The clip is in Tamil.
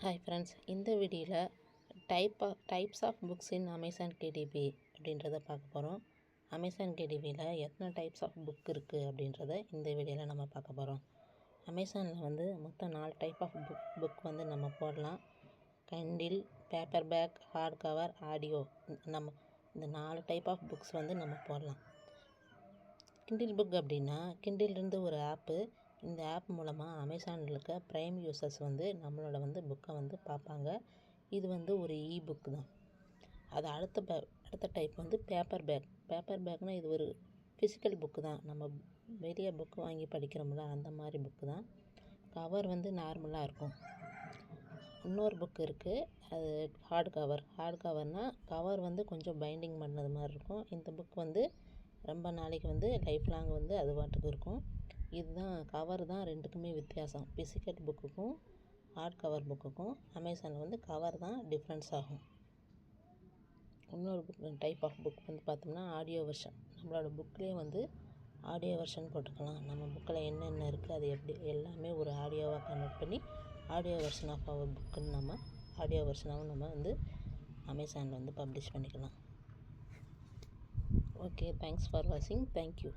ஹாய் ஃப்ரெண்ட்ஸ், இந்த வீடியோவில் types of books in Amazon KDP அப்படின்றத பார்க்க போகிறோம். அமேசான் கேடிபியில் எத்தனை டைப்ஸ் ஆஃப் புக் இருக்குது அப்படின்றத இந்த வீடியோவில் நம்ம பார்க்க போகிறோம். அமேசானில் மொத்தம் 4 டைப் ஆஃப் புக் நம்ம போடலாம். Kindle, paperback, hard cover, audio. இந்த 4 டைப் ஆஃப் புக்ஸ் நம்ம போடலாம். கிண்டில் புக் அப்படின்னா, கிண்டிலிருந்து ஒரு ஆப்பு. இந்த ஆப் மூலமாக அமேசானில் இருக்க ப்ரைம் யூசர்ஸ் நம்மளோட புக்கை பார்ப்பாங்க. இது ஒரு புக்கு தான். அது அடுத்த டைப் பேப்பர் பேக். பேப்பர் பேக்னால் இது ஒரு ஃபிசிக்கல் புக்கு தான். நம்ம வெளியே புக்கு வாங்கி படிக்கிறோம்ல, அந்த மாதிரி புக்கு தான். கவர் நார்மலாக இருக்கும். இன்னொரு புக்கு இருக்குது, அது ஹார்ட் கவர். ஹார்ட் கவர்னால் கவர் கொஞ்சம் பைண்டிங் பண்ணது மாதிரி இருக்கும். இந்த புக் ரொம்ப நாளைக்கு லைஃப் லாங் அது பாட்டுக்கு இருக்கும். இதுதான் கவர் தான் ரெண்டுக்குமே வித்தியாசம். ஃபிசிக்கல் புக்குக்கும் ஹார்ட் கவர் புக்குக்கும் அமேசானில் கவர் தான் டிஃப்ரென்ஸ் ஆகும். இன்னொரு டைப் ஆஃப் புக் பார்த்தோம்னா ஆடியோ வெர்ஷன். நம்மளோட புக்லேயே ஆடியோ வெர்ஷன் போட்டுக்கலாம். நம்ம புக்கில் என்னென்ன இருக்குது அது எப்படி எல்லாமே ஒரு ஆடியோவாக கன்வெர்ட் பண்ணி ஆடியோ வெர்ஷன் ஆஃப் அவர் புக்குன்னு நம்ம ஆடியோ வெர்ஷனாகவும் அமேசானில் பப்ளிஷ் பண்ணிக்கலாம். ஓகே, தேங்க்ஸ் ஃபார் வாட்சிங். தேங்க்யூ.